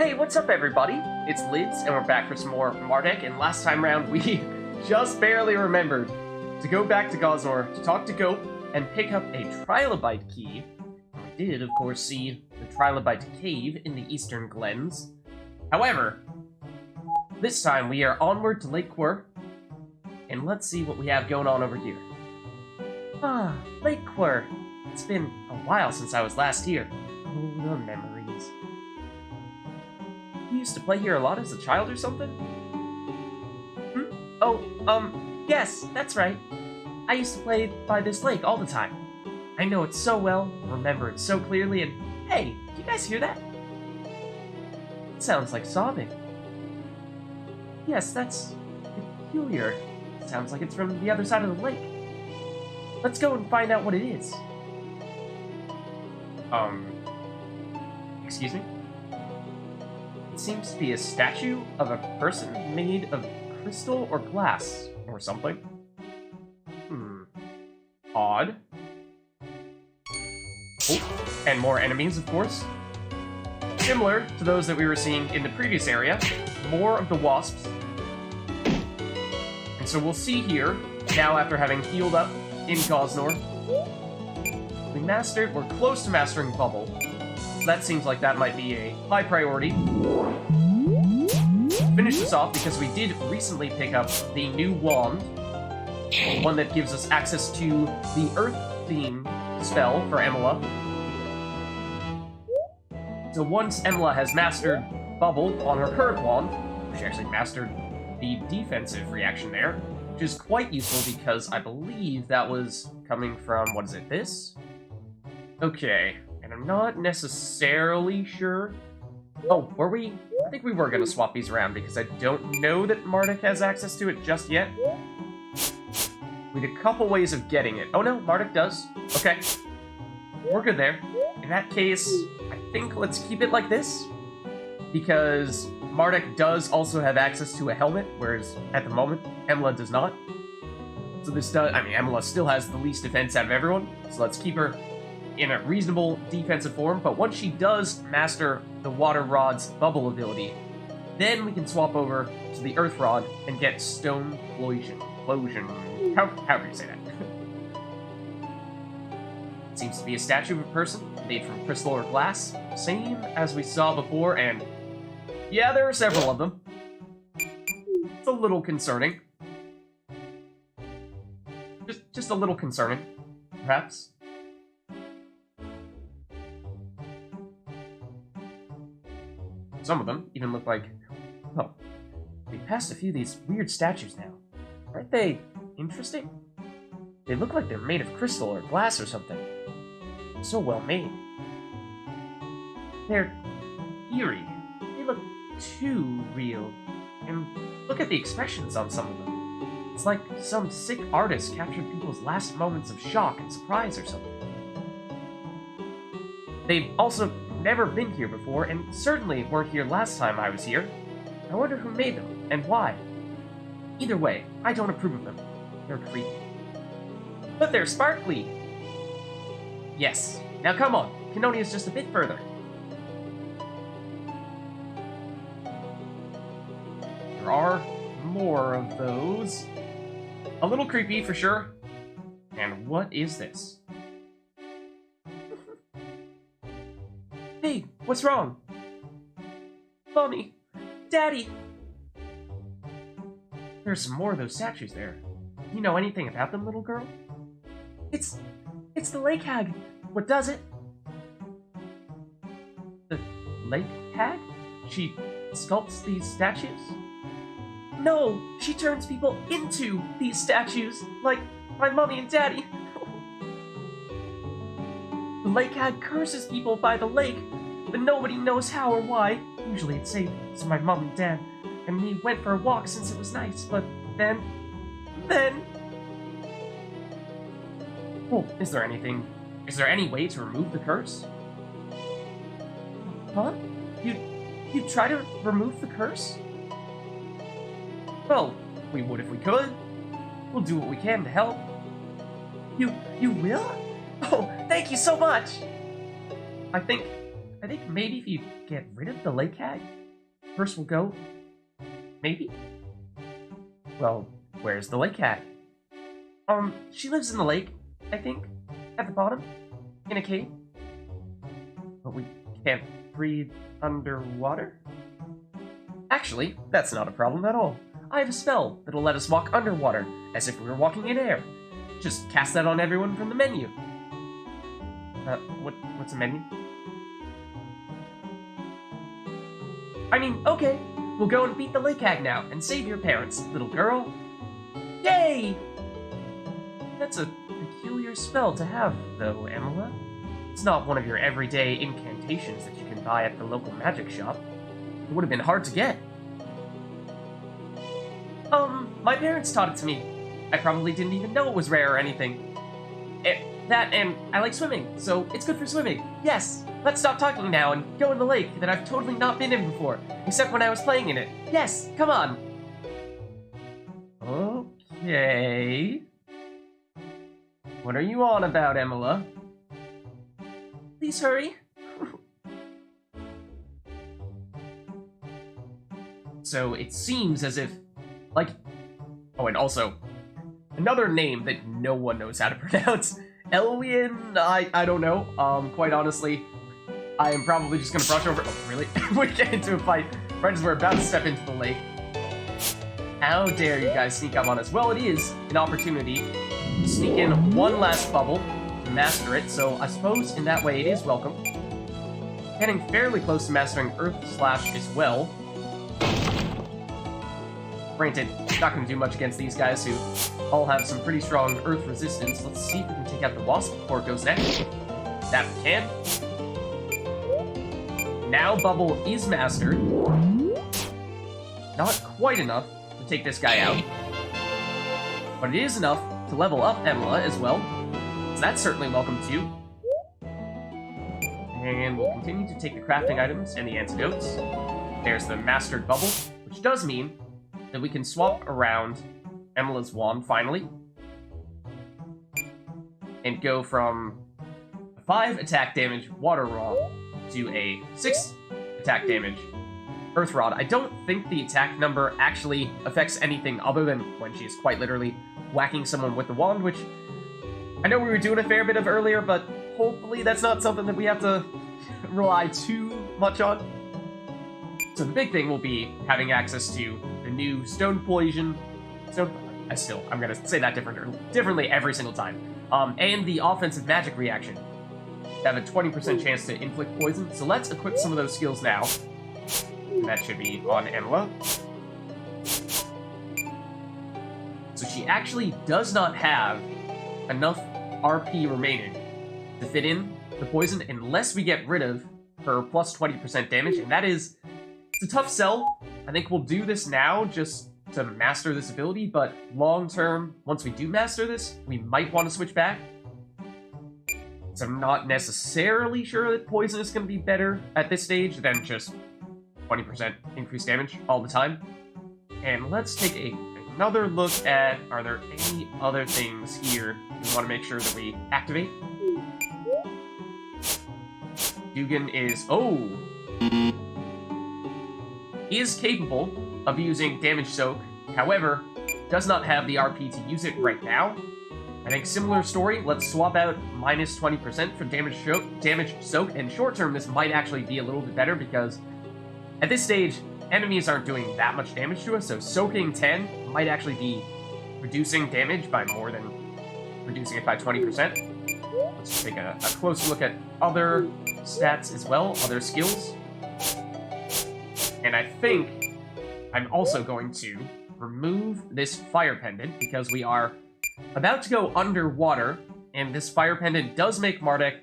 Hey, what's up everybody? It's Lids, and we're back for some more Mardek, and last time around we just barely remembered to go back to Gosnor to talk to Goat and pick up a Trilobite key. We did, of course, see the Trilobite cave in the eastern glens. However, this time we are onward to Lake QUR, and let's see what we have going on over here. Ah, Lake QUR. It's been a while since I was last here. Oh, the memories. You used to play here a lot as a child or something? Oh, yes, that's right. I used to play by this lake all the time. I know it so well, remember it so clearly, and hey, do you guys hear that? It sounds like sobbing. Yes, that's peculiar. It sounds like it's from the other side of the lake. Let's go and find out what it is. Excuse me? It seems to be a statue of a person made of crystal or glass or something. Odd. Oh, and more enemies, of course. Similar to those that we were seeing in the previous area, more of the wasps. And so we'll see here, now after having healed up in Gosnor, we're close to mastering Bubble. That seems like that might be a high priority. Finish this off because we did recently pick up the new wand. One that gives us access to the Earth theme spell for Emila. So once Emila has mastered Bubble on her current wand, she actually mastered the defensive reaction there, which is quite useful because I believe that was coming from, what is it, this? Okay, and I'm not necessarily sure. Oh, were we? I think we were going to swap these around because I don't know that Mardek has access to it just yet. We had a couple ways of getting it. Oh no, Mardek does. Okay. We're good there. In that case, I think let's keep it like this. Because Mardek does also have access to a helmet, whereas at the moment, Emila does not. So this does, Emila still has the least defense out of everyone, so let's keep her in a reasonable defensive form, but once she does master the Water Rod's Bubble ability, then we can swap over to the Earth Rod and get Stone Closion. However you say that. It seems to be a statue of a person made from crystal or glass, same as we saw before, and yeah, there are several of them. It's a little concerning. Just a little concerning, perhaps. Some of them even look like... Oh, we passed a few of these weird statues now. Aren't they interesting? They look like they're made of crystal or glass or something. So well made. They're eerie. They look too real. And look at the expressions on some of them. It's like some sick artist captured people's last moments of shock and surprise or something. They've also never been here before, and certainly weren't here last time I was here. I wonder who made them, and why. Either way, I don't approve of them. They're creepy. But they're sparkly! Yes. Now come on, Canonia's just a bit further. There are more of those. A little creepy, for sure. And what is this? Hey, what's wrong? Mommy! Daddy! There's some more of those statues there. You know anything about them, little girl? It's the lake hag. What does it? The lake hag? She sculpts these statues? No! She turns people into these statues, like my mommy and daddy. The lake hag curses people by the lake, but nobody knows how or why. Usually it's safe, so my mom and dad and me went for a walk since it was nice, but then... Oh, is there any way to remove the curse? Huh? You try to remove the curse? Well, we would if we could. We'll do what we can to help. You will? Oh, thank you so much! I think I think maybe if you get rid of the lake hag, first we'll go. Maybe? Well, where's the lake hag? She lives in the lake, I think, at the bottom, in a cave. But we can't breathe underwater? Actually, that's not a problem at all. I have a spell that'll let us walk underwater, as if we were walking in air. Just cast that on everyone from the menu. What's a menu? I mean, okay, we'll go and beat the lake hag now, and save your parents, little girl. Yay! That's a peculiar spell to have, though, Emila. It's not one of your everyday incantations that you can buy at the local magic shop. It would have been hard to get. My parents taught it to me. I probably didn't even know it was rare or anything. That and I like swimming, so it's good for swimming. Yes, let's stop talking now and go in the lake that I've totally not been in before, except when I was playing in it. Yes, come on. Okay. What are you on about, Emila? Please hurry. So it seems as if, like... Oh, and also, another name that no one knows how to pronounce. Elwian? I don't know. Quite honestly, I am probably just gonna brush over... Oh, really? We get into a fight right as we're about to step into the lake. How dare you guys sneak up on us? Well, it is an opportunity to sneak in one last bubble to master it, so I suppose in that way it is welcome. Getting fairly close to mastering Earth Slash as well. Granted, not going to do much against these guys who all have some pretty strong Earth resistance. Let's see if we can take out the Wasp before it goes next. That we can. Now Bubble is mastered. Not quite enough to take this guy out. But it is enough to level up Emila as well. So that's certainly welcome too. And we'll continue to take the crafting items and the antidotes. There's the mastered Bubble, which does mean that we can swap around Emila's wand, finally. And go from a 5 attack damage Water Rod to a 6 attack damage Earth Rod. I don't think the attack number actually affects anything other than when she's quite literally whacking someone with the wand, which I know we were doing a fair bit of earlier, but hopefully that's not something that we have to rely too much on. So the big thing will be having access to the new Stone Poison. I'm gonna say that differently every single time. And the offensive magic reaction. Have a 20% chance to inflict poison. So let's equip some of those skills now. And that should be on Emila. So she actually does not have enough RP remaining to fit in the poison unless we get rid of her plus 20% damage, and that is... It's a tough sell. I think we'll do this now just to master this ability, but long term, once we do master this, we might want to switch back. So I'm not necessarily sure that poison is going to be better at this stage than just 20% increased damage all the time. And let's take another look at, are there any other things here we want to make sure that we activate? Dugan is... is capable of using Damage Soak, however, does not have the RP to use it right now. I think similar story, let's swap out minus 20% for Damage Soak, and short term this might actually be a little bit better because at this stage, enemies aren't doing that much damage to us, so soaking 10 might actually be reducing damage by more than reducing it by 20%. Let's take a closer look at other stats as well, other skills. And I think I'm also going to remove this fire pendant because we are about to go underwater, and this fire pendant does make Mardek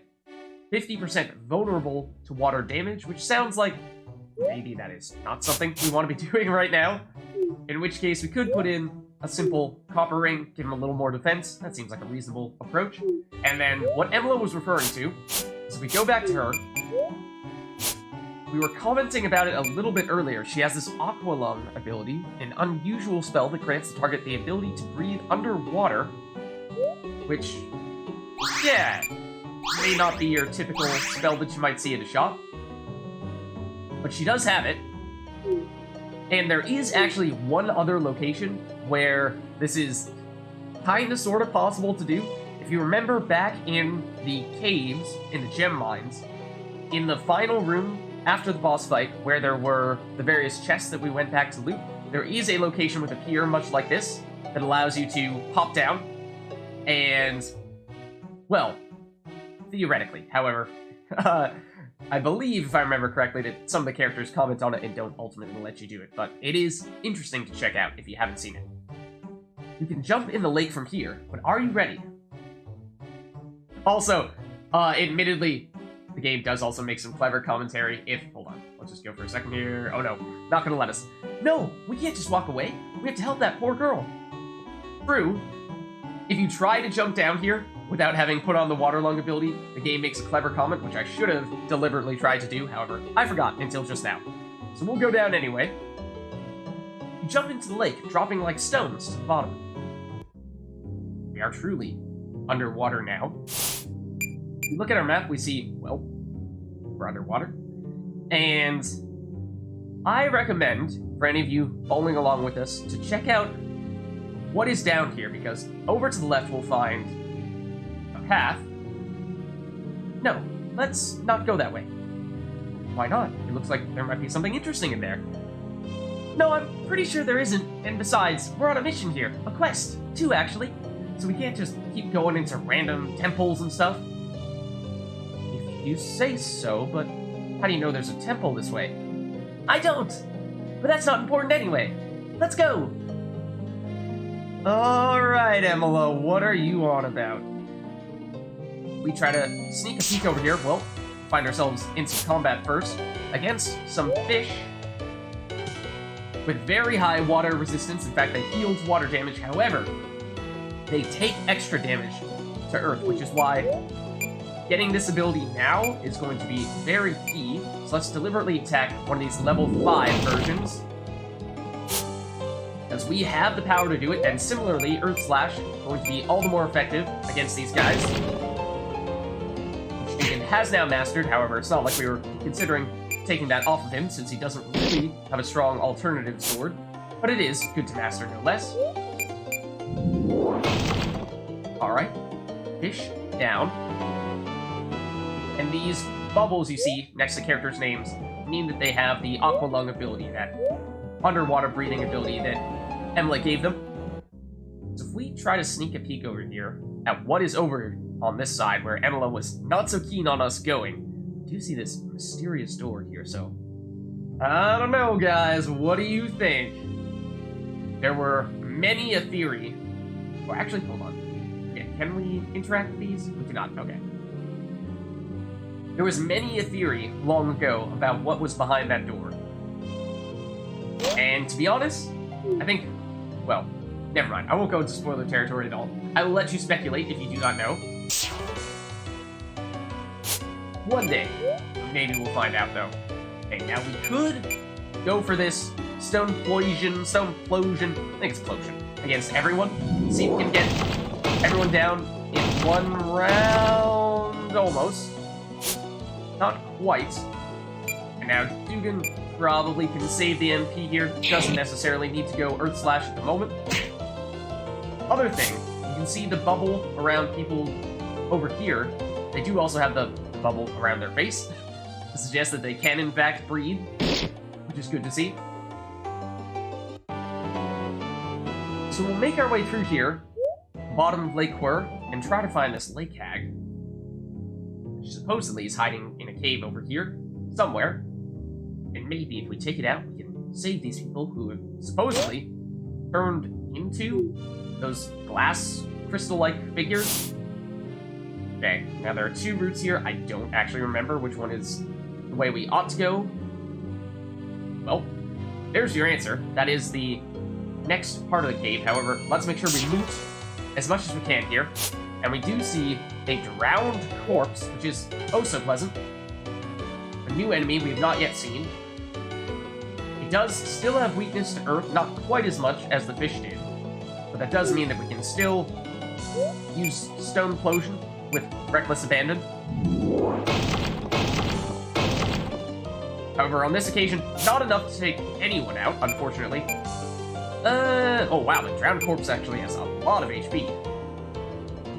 50% vulnerable to water damage, which sounds like maybe that is not something we want to be doing right now. In which case, we could put in a simple copper ring, give him a little more defense. That seems like a reasonable approach. And then what Emila was referring to is if we go back to her, we were commenting about it a little bit earlier. She has this Aqua Lung ability, an unusual spell that grants the target the ability to breathe underwater, which, yeah, may not be your typical spell that you might see at a shop. but she does have it. And there is actually one other location where this is kind of sort of possible to do. If you remember back in the caves, in the gem mines, in the final room after the boss fight, where there were the various chests that we went back to loot, there is a location with a pier much like this that allows you to hop down and, well, theoretically, however, I believe, if I remember correctly, that some of the characters comment on it and don't ultimately let you do it, but it is interesting to check out if you haven't seen it. You can jump in the lake from here, but are you ready? Also, admittedly, the game does also make some clever commentary if... Hold on, let's just go for a second here. Oh no, not gonna let us. No, we can't just walk away. We have to help that poor girl. True, if you try to jump down here without having put on the water lung ability, the game makes a clever comment, which I should have deliberately tried to do. However, I forgot until just now. So we'll go down anyway. You jump into the lake, dropping like stones to the bottom. We are truly underwater now. If we look at our map, we see, well, we're underwater. And I recommend, for any of you following along with us, to check out what is down here, because over to the left we'll find a path. No, let's not go that way. Why not? It looks like there might be something interesting in there. No, I'm pretty sure there isn't, and besides, we're on a mission here. A quest, too, actually. So we can't just keep going into random temples and stuff. If you say so, but how do you know there's a temple this way? I don't! But that's not important anyway. Let's go! Alright, Emila, what are you on about? We try to sneak a peek over here. Well, find ourselves in some combat first against some fish with very high water resistance. In fact, they healed water damage. However, they take extra damage to Earth, which is why getting this ability now is going to be very key. So let's deliberately attack one of these level 5 versions, because we have the power to do it, and similarly, Earth Slash is going to be all the more effective against these guys, which Deacon has now mastered. However, it's not like we were considering taking that off of him, since he doesn't really have a strong alternative sword, but it is good to master no less. Alright, fish down. And these bubbles you see next to characters' names mean that they have the Aqua Lung ability, that underwater breathing ability that Emila gave them. So if we try to sneak a peek over here at what is over on this side, where Emila was not so keen on us going, we do see this mysterious door here, so... I don't know, guys, what do you think? There were many a theory... Or actually, hold on. Okay, can we interact with these? We cannot, okay. There was many a theory long ago about what was behind that door. And to be honest, I think, well, never mind. I won't go into spoiler territory at all. I will let you speculate if you do not know. One day, maybe we'll find out though. Okay, now we could go for this stone plosion, I think it's plosion, against everyone. See if we can get everyone down in one round, almost. Not quite. And now Dugan probably can save the MP here. Doesn't necessarily need to go Earth Slash at the moment. Other thing, you can see the bubble around people over here. They do also have the bubble around their face to suggest that they can in fact breathe, which is good to see. So we'll make our way through here, bottom of Lake QUR, and try to find this lake hag, which supposedly is hiding in a cave over here, somewhere. And maybe if we take it out, we can save these people who have supposedly turned into those glass crystal-like figures. Okay, now there are 2 routes here. I don't actually remember which one is the way we ought to go. Well, there's your answer. That is the next part of the cave. However, let's make sure we loot as much as we can here. And we do see a drowned corpse, which is oh so pleasant. A new enemy we have not yet seen. It does still have weakness to earth, not quite as much as the fish did. But that does mean that we can still use stone plosion with reckless abandon. However, on this occasion, not enough to take anyone out, unfortunately. Oh wow, the drowned corpse actually has a lot of HP.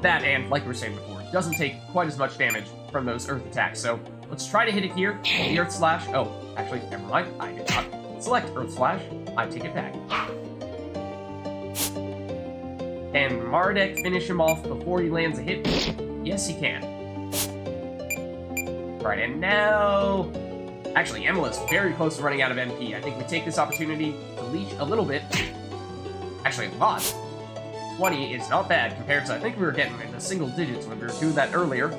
That, and like we were saying before, doesn't take quite as much damage from those earth attacks, so let's try to hit it here. The earth slash. Oh, actually, never mind. I did not select earth slash. I take it back. Can Mardek finish him off before he lands a hit? Yes, he can. Alright, and now... Actually, Emila's very close to running out of MP. I think we take this opportunity to leech a little bit. Actually, a lot. 20 is not bad compared to, I think we were getting in the single digits when we were doing that earlier.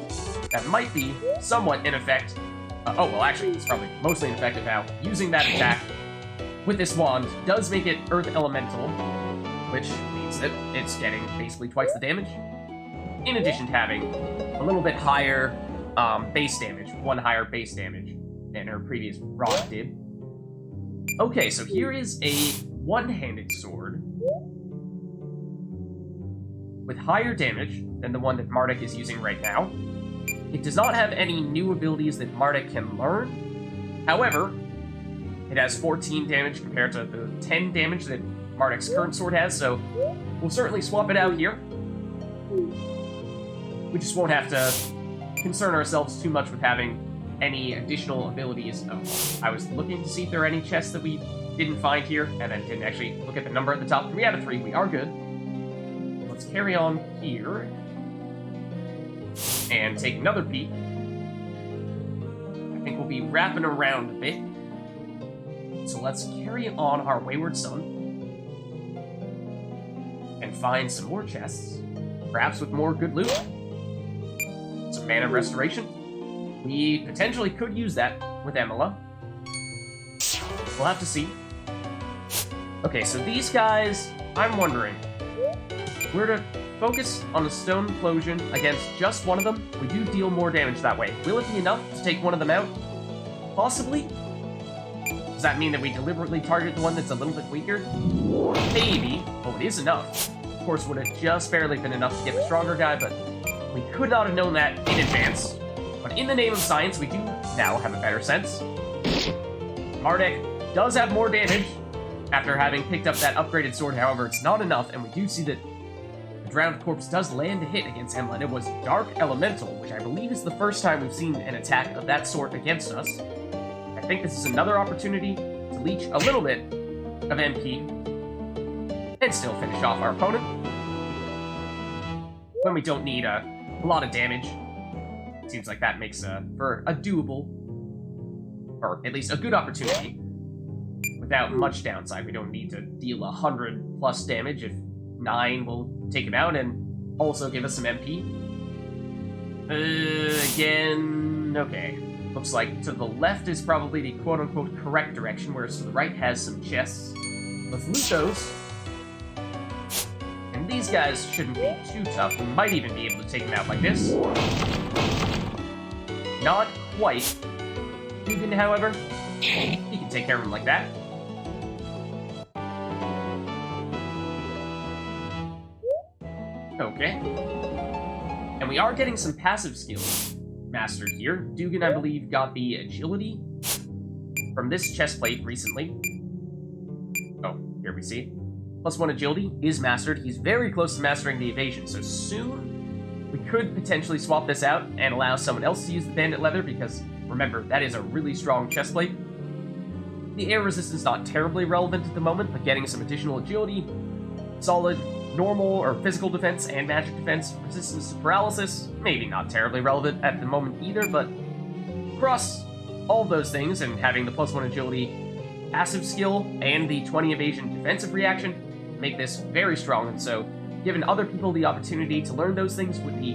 That might be somewhat in effect. Oh, well, actually, it's probably mostly ineffective now. Using that attack with this wand does make it Earth Elemental, which means that it's getting basically twice the damage, in addition to having a little bit higher base damage, one higher base damage than her previous rod did. Okay, so here is a one-handed sword with higher damage than the one that Mardek is using right now. It does not have any new abilities that Mardek can learn. However, it has 14 damage compared to the 10 damage that Mardek's current sword has, so we'll certainly swap it out here. We just won't have to concern ourselves too much with having any additional abilities. Oh, I was looking to see if there are any chests that we didn't find here, and then didn't actually look at the number at the top. 3 out of 3, we are good. Let's carry on here and take another peek. I think we'll be wrapping around a bit. So let's carry on our Wayward Son and find some more chests, perhaps with more good loot. Some mana restoration. We potentially could use that with Emila. We'll have to see. Okay, so these guys, I'm wondering, we're to focus on a stone implosion against just one of them. We do deal more damage that way. Will it be enough to take one of them out? Possibly. Does that mean that we deliberately target the one that's a little bit weaker? Maybe. Oh, it is enough. Of course, would have just barely been enough to get the stronger guy, but we could not have known that in advance. But in the name of science, we do now have a better sense. Mardek does have more damage after having picked up that upgraded sword. However, it's not enough, and we do see that the drowned corpse does land a hit against Emila, and it was Dark Elemental, which I believe is the first time we've seen an attack of that sort against us. I think this is another opportunity to leech a little bit of MP and still finish off our opponent when we don't need a lot of damage. Seems like that makes for a doable, or at least a good opportunity, without much downside. We don't need to deal 100+ damage if 9 will take him out and also give us some MP. Again, okay. Looks like to the left is probably the quote-unquote correct direction, whereas to the right has some chests. Let's loot those. And these guys shouldn't be too tough. We might even be able to take them out like this. Not quite. Dugan, however, he can take care of him like that. Okay. And we are getting some passive skills mastered here. Dugan, I believe, got the agility from this chest plate recently. Oh, here we see. +1 agility is mastered. He's very close to mastering the evasion, so soon we could potentially swap this out and allow someone else to use the bandit leather, because remember, that is a really strong chest plate. The air resistance not terribly relevant at the moment, but getting some additional agility, solid normal or physical defense and magic defense, resistance to paralysis, maybe not terribly relevant at the moment either, but across all those things and having the +1 agility passive skill and the 20 evasion defensive reaction make this very strong, and so giving other people the opportunity to learn those things would be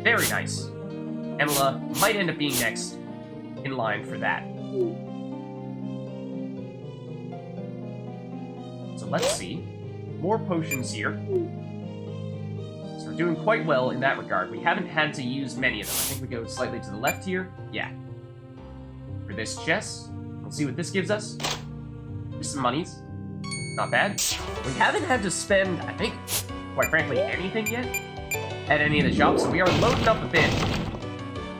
very nice. Emila might end up being next in line for that. So let's see. More potions here. So we're doing quite well in that regard. We haven't had to use many of them. I think we go slightly to the left here. Yeah. For this chest, we'll see what this gives us. Just some monies. Not bad. We haven't had to spend, I think, quite frankly, anything yet at any of the shops, so we are loading up a bit.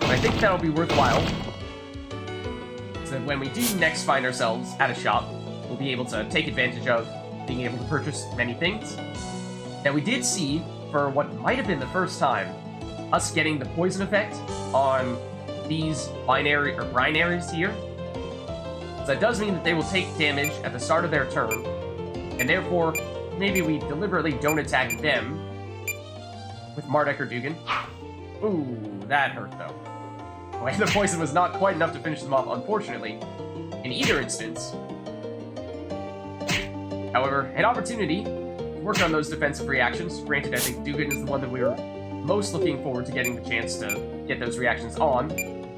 But I think that'll be worthwhile. So that when we do next find ourselves at a shop, we'll be able to take advantage of being able to purchase many things. Now, we did see, for what might have been the first time, us getting the poison effect on these binary or binaries here. So that does mean that they will take damage at the start of their turn, and therefore, maybe we deliberately don't attack them with Mardek or Dugan. Ooh, that hurt though. Well, the poison was not quite enough to finish them off, unfortunately, in either instance. However, an opportunity to work on those defensive reactions. Granted, I think Dugan is the one that we were most looking forward to getting the chance to get those reactions on.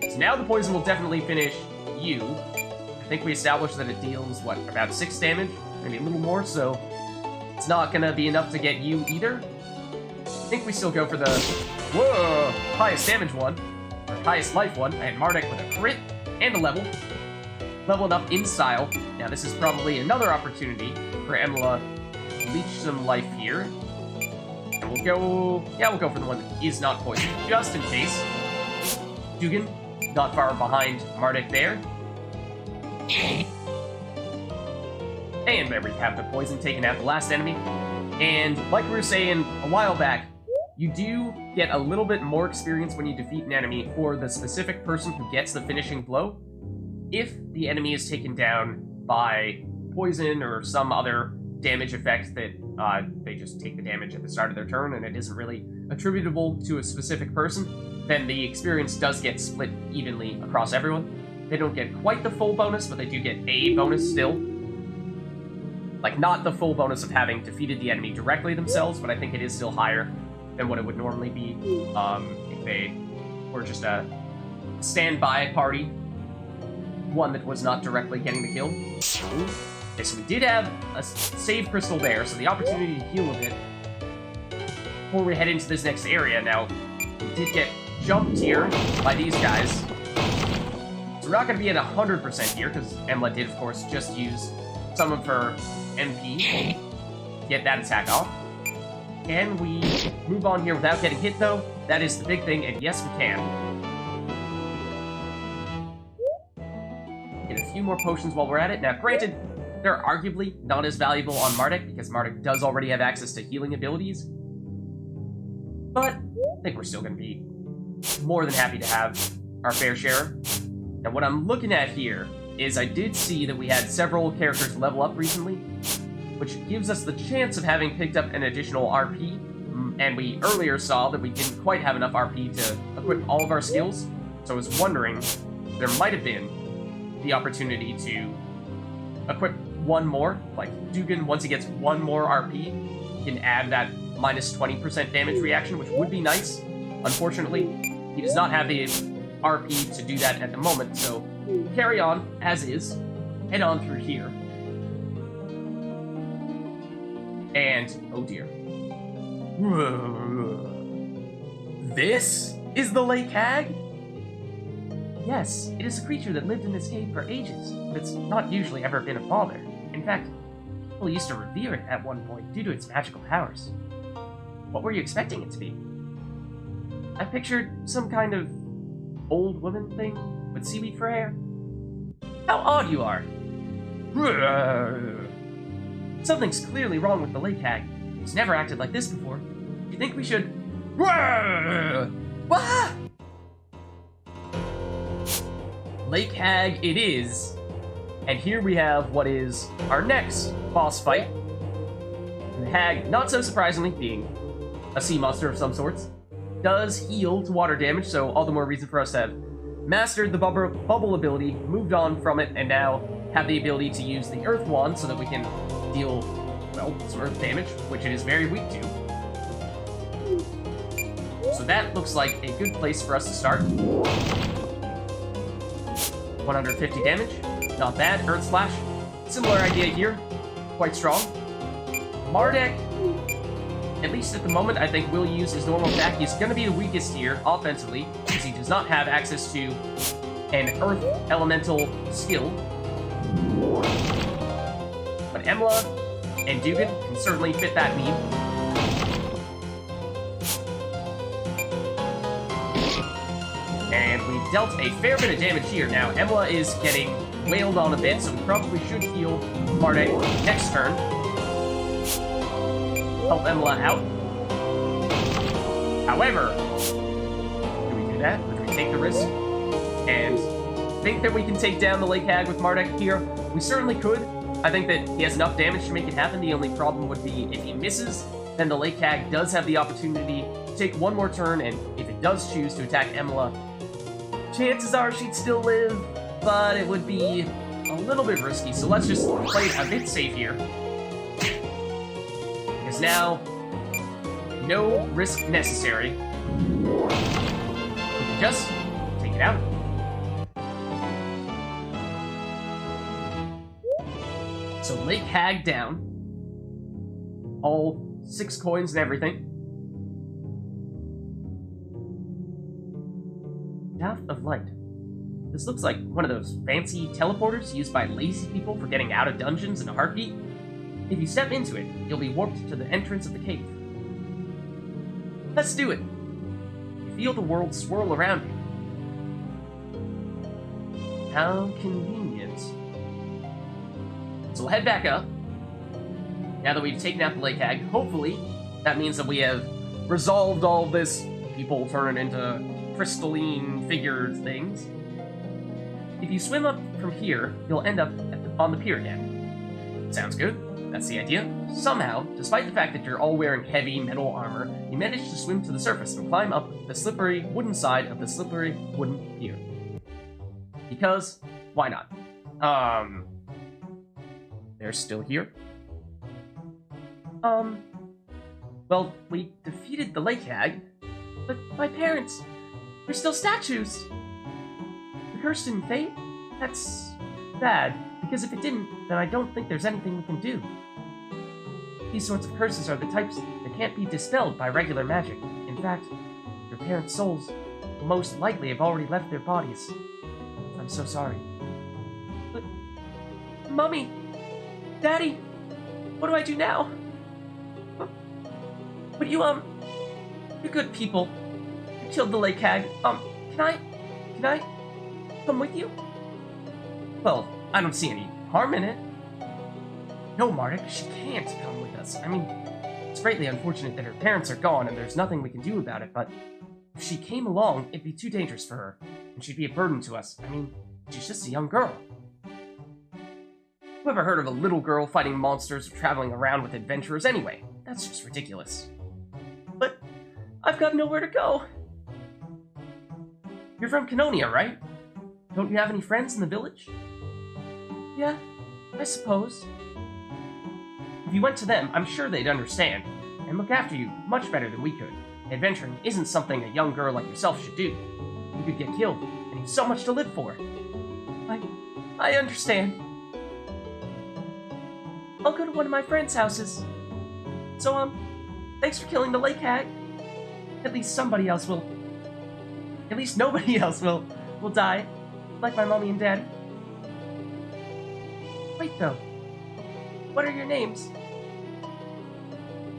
So now the poison will definitely finish you. I think we established that it deals, what, about 6 damage? Maybe a little more, so it's not gonna be enough to get you either. I think we still go for the, whoa, highest damage one, or highest life one. I had Mardek with a crit and a level. Leveling up in style. Now this is probably another opportunity for Emla to leech some life here. And we'll go, yeah, we'll go for the one that is not poisoned, just in case. Dugan, not far behind Mardek there. And there we have the poison taking out the last enemy. And like we were saying a while back, you do get a little bit more experience when you defeat an enemy for the specific person who gets the finishing blow. If the enemy is taken down by poison or some other damage effect that they just take the damage at the start of their turn and it isn't really attributable to a specific person, then the experience does get split evenly across everyone. They don't get quite the full bonus, but they do get a bonus still. Like, not the full bonus of having defeated the enemy directly themselves, but I think it is still higher than what it would normally be if they were just a standby party, one that was not directly getting the kill. Okay, so we did have a save crystal there, so the opportunity to heal a bit before we head into this next area. Now, we did get jumped here by these guys, so we're not going to be at 100% here, because Emla did, of course, just use some of her MP to get that attack off. Can we move on here without getting hit, though? That is the big thing, and yes, we can. Get a few more potions while we're at it. Now, granted, they're arguably not as valuable on Mardek, because Mardek does already have access to healing abilities. But I think we're still going to be more than happy to have our fair share. Now, what I'm looking at here is I did see that we had several characters level up recently, which gives us the chance of having picked up an additional RP, and we earlier saw that we didn't quite have enough RP to equip all of our skills, so I was wondering if there might have been the opportunity to equip one more. Like, Dugan, once he gets one more RP, he can add that minus 20% damage reaction, which would be nice. Unfortunately, he does not have the RP to do that at the moment, so carry on as is, head on through here. And, oh dear. This is the lake hag? Yes, it is a creature that lived in this cave for ages, but it's not usually ever been a bother. In fact, people used to revere it at one point due to its magical powers. What were you expecting it to be? I pictured some kind of old woman thing with seaweed for hair. How odd you are! Something's clearly wrong with the lake hag. It's never acted like this before. Do you think we should... Lake hag it is. And here we have what is our next boss fight. The hag, not so surprisingly, being a sea monster of some sorts, does heal to water damage, so all the more reason for us to have mastered the bubble ability, moved on from it, and now have the ability to use the Earth Wand so that we can deal, well, some Earth damage, which it is very weak to. So that looks like a good place for us to start. 150 damage, not bad. Earth Slash, similar idea here, quite strong. Mardek, at least at the moment, I think will use his normal attack. He's going to be the weakest here, offensively, because he does not have access to an Earth Elemental skill. But Emla and Dugan can certainly fit that need. And we dealt a fair bit of damage here. Now, Emla is getting wailed on a bit, so we probably should heal Mardek next turn. Help Emla out. However, do we do that, or do we take the risk and think that we can take down the Lake Hag with Mardek here? We certainly could. I think that he has enough damage to make it happen. The only problem would be if he misses, then the Lake Hag does have the opportunity to take one more turn, and if it does choose to attack Emla, chances are she'd still live, but it would be a little bit risky. So let's just play it a bit safe here. Because now, no risk necessary. We can just take it out. So Lake Hag down. All 6 coins and everything. Path of Light. This looks like one of those fancy teleporters used by lazy people for getting out of dungeons in a heartbeat. If you step into it, you'll be warped to the entrance of the cave. Let's do it! You feel the world swirl around you. How convenient. So we'll head back up. Now that we've taken out the Lake Hag, hopefully that means that we have resolved all this people turn into crystalline figure things. If you swim up from here, you'll end up on the pier again. Sounds good. That's the idea. Somehow, despite the fact that you're all wearing heavy metal armor, you manage to swim to the surface and climb up the slippery wooden side of the slippery wooden pier. Because, why not? They're still here? Well, we defeated the Lake Hag, but my parents, they're still statues. The curse didn't fade? That's bad, because if it didn't, then I don't think there's anything we can do. These sorts of curses are the types that can't be dispelled by regular magic. In fact, your parents' souls will most likely have already left their bodies. I'm so sorry. But, Mommy, Daddy, what do I do now? But you're good people. You killed the Lake Hag. Can I come with you? Well, I don't see any harm in it. No, Mardek, she can't come with us. I mean, it's greatly unfortunate that her parents are gone and there's nothing we can do about it, but if she came along, it'd be too dangerous for her, and she'd be a burden to us. I mean, she's just a young girl. Who ever heard of a little girl fighting monsters or traveling around with adventurers anyway? That's just ridiculous. But I've got nowhere to go. You're from Canonia, right? Don't you have any friends in the village? Yeah, I suppose. If you went to them, I'm sure they'd understand, and look after you much better than we could. Adventuring isn't something a young girl like yourself should do. You could get killed, and you've so much to live for. I understand. I'll go to one of my friends' houses. So, thanks for killing the Lake Hag. At least somebody else will... At least nobody else will die, like my mommy and daddy. Wait, though. What are your names?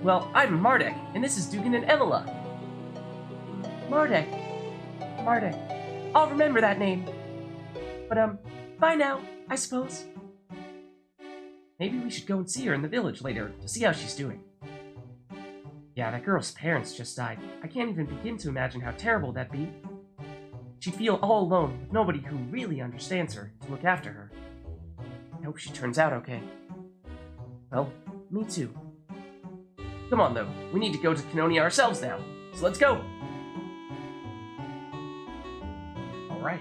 Well, I'm Mardek, and this is Dugan and Emila. Mardek. I'll remember that name. But, bye now, I suppose. Maybe we should go and see her in the village later to see how she's doing. Yeah, that girl's parents just died. I can't even begin to imagine how terrible that'd be. She'd feel all alone with nobody who really understands her to look after her. I hope she turns out okay. Well, me too. Come on, though. We need to go to Canonia ourselves now. So let's go! Alright.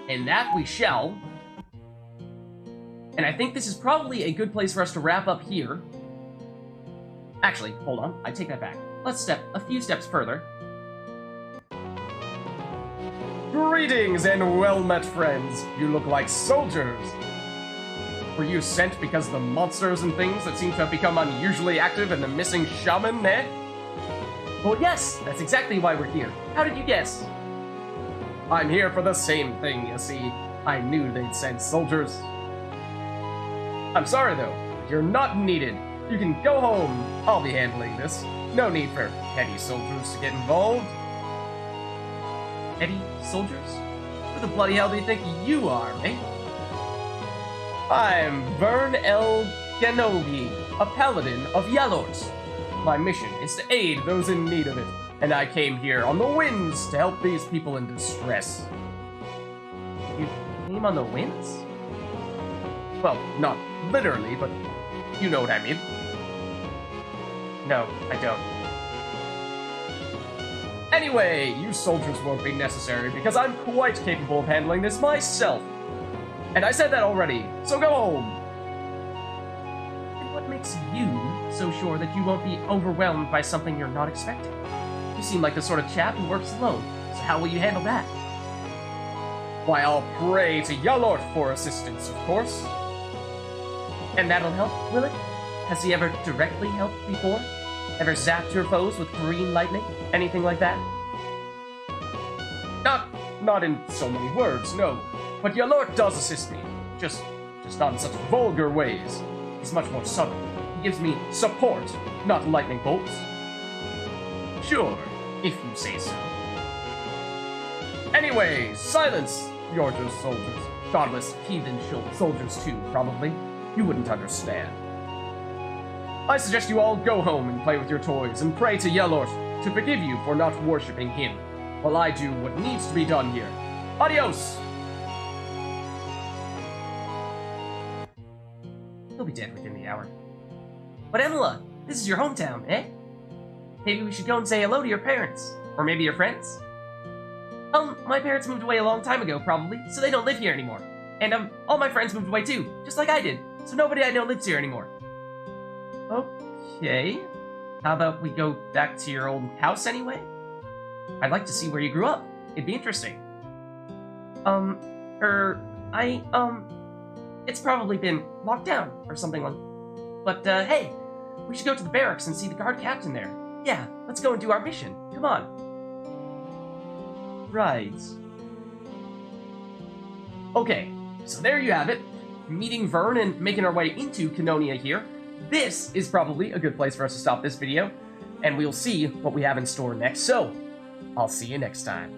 And that we shall. And I think this is probably a good place for us to wrap up here. Actually, hold on. I take that back. Let's step a few steps further. Greetings and well-met friends. You look like soldiers. Were you sent because of the monsters and things that seem to have become unusually active and the missing shaman, eh? Well, yes, that's exactly why we're here. How did you guess? I'm here for the same thing, you see. I knew they'd send soldiers. I'm sorry, though. You're not needed. You can go home. I'll be handling this. No need for petty soldiers to get involved. Petty soldiers? Who the bloody hell do you think you are, mate? I'm Vern L. Genogi, a paladin of Yalort. My mission is to aid those in need of it, and I came here on the winds to help these people in distress. You came on the winds? Well, not literally, but you know what I mean. No, I don't. Anyway, you soldiers won't be necessary because I'm quite capable of handling this myself. And I said that already, so go home. And what makes you so sure that you won't be overwhelmed by something you're not expecting? You seem like the sort of chap who works alone, so how will you handle that? Why, I'll pray to Yalort for assistance, of course. And that'll help, will it? Has he ever directly helped before? Ever zapped your foes with green lightning? Anything like that? Not in so many words, no. But Yalort does assist me. Just not in such vulgar ways. He's much more subtle. He gives me support, not lightning bolts. Sure, if you say so. Anyway, silence! You're just soldiers. Godless, heathen soldiers too, probably. You wouldn't understand. I suggest you all go home and play with your toys and pray to Yalort to forgive you for not worshipping him, while I do what needs to be done here. Adios! He'll be dead within the hour. But Emila, this is your hometown, eh? Maybe we should go and say hello to your parents. Or maybe your friends? My parents moved away a long time ago, probably, so they don't live here anymore. And, all my friends moved away too, just like I did, so nobody I know lives here anymore. Okay. How about we go back to your old house anyway? I'd like to see where you grew up. It'd be interesting. It's probably been locked down or something like. But, hey, we should go to the barracks and see the guard captain there. Yeah, let's go and do our mission. Come on. Right. Okay, so there you have it. Meeting Vern and making our way into Canonia here. This is probably a good place for us to stop this video, and we'll see what we have in store next. So, I'll see you next time.